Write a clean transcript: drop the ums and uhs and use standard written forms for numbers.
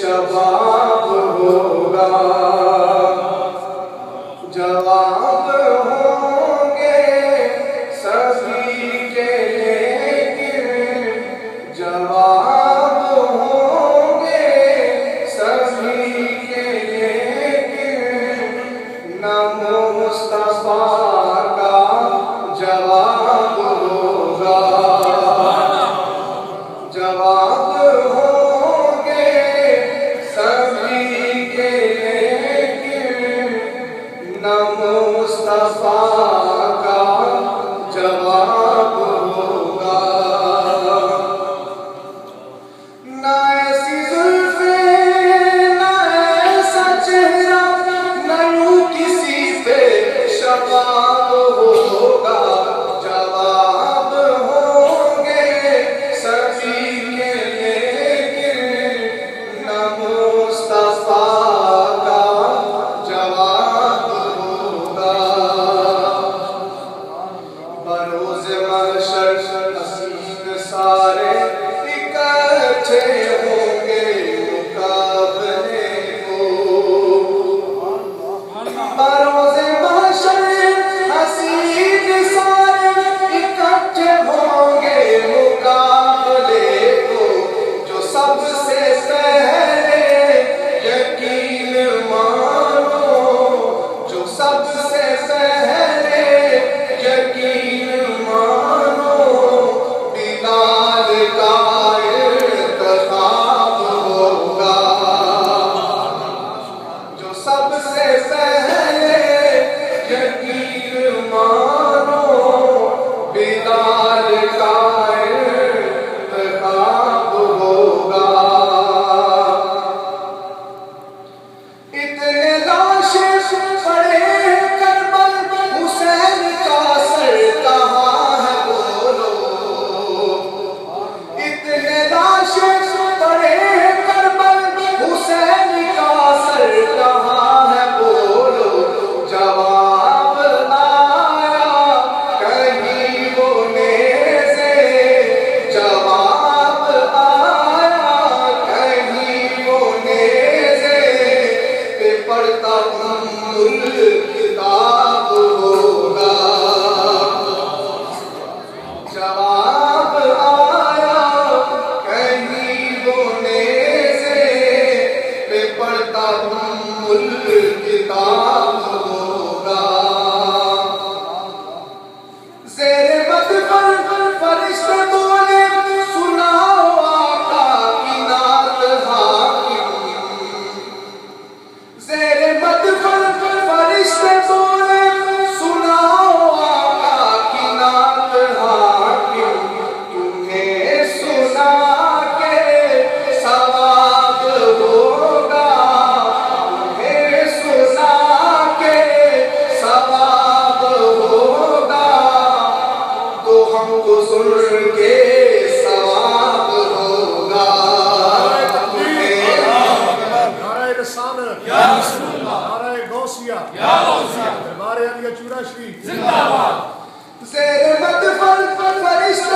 जवाब होगा, जवाब होंगे सभी के, लेकिन जवाब होंगे सभी के, लेकिन न मुस्तफा का जवाब होगा। जवाब होंगे सभी के, लेकिन न मुस्तफा का जवाब होगा। न ऐसी जुल्फे न ऐसा चेहरा, न यूं किसी पे शबाब होगा। जवाब होंगे सभी के, लेकिन न मुस्तफा का जवाब होगा। बरोज़ महशर हसीन सारे इकट्ठे होंगे मुकाबले को। बरोज़ महशर हसीन सारे इकट्ठे होंगे मुकाबले को। जो सबसे पहले यकीन मानो, जो सबसे पहले यकीन मानो, बिलाल का इंतखाब होगा। जो सबसे पहले यकीन मानो, बिलाल का इंतखाब होगा। इतने लाशें पड़े करबल, हुसैन का सर कहाँ है बोलो। इतने लाशें पड़े करबल, हुसैन का सर कहाँ है बोलो। जवाब आया कहीं रोने से, जवाब आया कहीं रोने से, पढ़ता उम्मुल किताब होगा। जवाब आया कहीं रोने से, पढ़ता उम्मुल किताब होगा। ज़ेरे मदफर फरिश्ते बोले, सुनाओ आका की नात हाकिम। ज़ेरे मदफर फरिश्ते बोले, सुनाओ आका की नात हाकिम। तुम्हें सुना के सवाब होगा, तुम्हें सुना के सवाब होगा। तो हमको सुन के सवाब होगा। नाराए रिसालत, नाराए गौसिया, दरबार अली चूड़ा शरीफ जिंदाबाद। ज़ेरे मदफर फरिश्ते